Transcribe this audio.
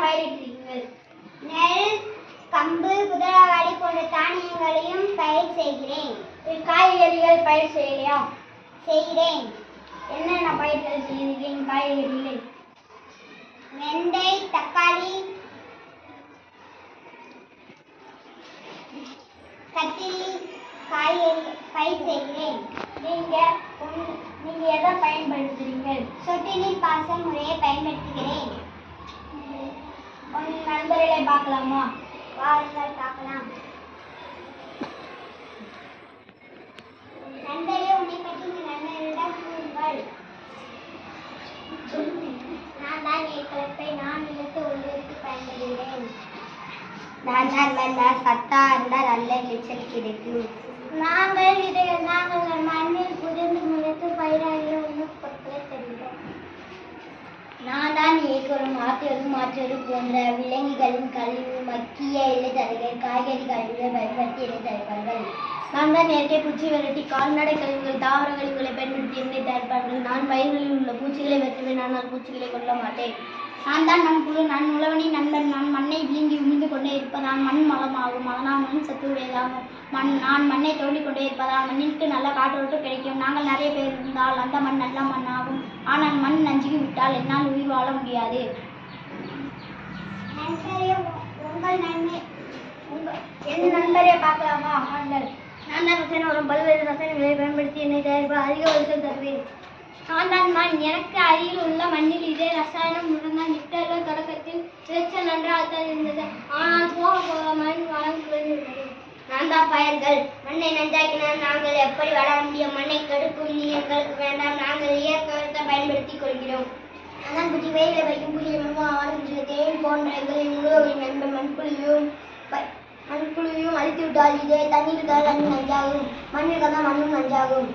பயிரிடுகிறீர்கள்? நெல், கம்பு, குதிரைவாலி போன்ற தானியங்களையும் பயிர் செய்கிறேன். காய்கறிகள் பயிர் செய்யலையா? செய்கிறேன். என்னென்ன பயிர்கள் செய்கிறீர்கள் காய்கறிகள்? வெண்டை, தக்காளி, கத்திரி காய்கறி பயிர் செய்கிறேன். நீங்க எதை பயன்படுத்துறீங்க? சொட்டு நீர் பாசன முறையை பயன்படுத்துகிறேன். உன் நண்பர்களை பார்க்கலாமா? வாருங்கள் பார்க்கலாம். நண்பரே, உன்னை பற்றி உங்கள் நண்பர்களிடம் கூறுங்கள். நான் தான் ஏற்கலப்பை, நான் நிலத்தை உழுவதற்கு பயன்படுகிறேன். நான் வந்தால் சத்தா இருந்தால் நல்ல விளைச்சல் கிடைக்கும். நாங்கள் மண்ணில் புதிர்ந்து முளைத்து பயிராகிய உணவுப் பொருட்களை தருகிறோம். நான் தான் ஏக்கரும் ஆத்தியரும் மாற்றரும் போன்ற விலங்குகளின் கழிவு, மக்கிய இலைத்தழைகள், காய்கறி கழிவுகளை பயன்படுத்தி இலை தயாரிப்பார்கள். நான் தான் இயற்கை பூச்சி விரட்டி, கால்நடை கழிவுகள், தாவர கழிவுகளை பயன்படுத்தி எண்ணெய் தயாரிப்பார்கள். நான் பயிர்களில் உள்ள பூச்சிகளை வெற்றுவேன், ஆனால் பூச்சிகளை கொல்ல மாட்டேன். நான் தான் மண்புழு, நான் உழவனின் நண்பன். நான் மண்ணை விழுங்கி உமிழ்ந்து கொண்டே இருப்பதால் மண் மலமாகும், அதனால் மண் சத்துடையதாகும். நான் மண்ணை தோண்டி கொண்டே இருப்பதால் மண்ணிற்கு நல்ல காற்றோட்டம் கிடைக்கும். நாங்கள் நிறைய பேர் இருந்தால் அந்த மண் நல்ல மண்ணாகும். ஆனால் மண் நஞ்சுகி விட்டால் என்னால் உயிர் வாழ முடியாது. என் நண்பரே பார்க்கலாமா? நான் தான் ரசாயன உரம், பல்வேறு ரசாயனங்களை பயன்படுத்தி என்னை தயாரிப்பு அதிக வருஷம் தருவேன். நான் தான் மண், எனக்கு அருகில் உள்ள மண்ணில் இதே ரசாயனம் உரங்கள் லிட்டர்கள் தொடக்கத்தில் விளைச்சல் நன்றாகத்தான் இருந்தது. ஆனால் போக போக மண் வளம் குறைந்துவிட்டது. நான் தான் பயிர்கள், மண்ணை நஞ்சாக்கினால் நாங்கள் எப்படி வளர முடியும்? மண்ணை கெடுக்கும் நீ எங்களுக்கு வேண்டாம், நாங்கள் இயற்கை உரத்தை பயன்படுத்திக் கொள்கிறோம். அதான் பூச்சி வெயிலை வைக்கும் பூச்சியை மண்பூச்சி தேன் போன்ற எங்களின் உழவின் நண்பன் மண்புழுவையும் அழித்து விட்டால் இதே தண்ணீர் தான் நஞ்சாகும். மண்ணில் தான் மண்ணும் நஞ்சாகும்.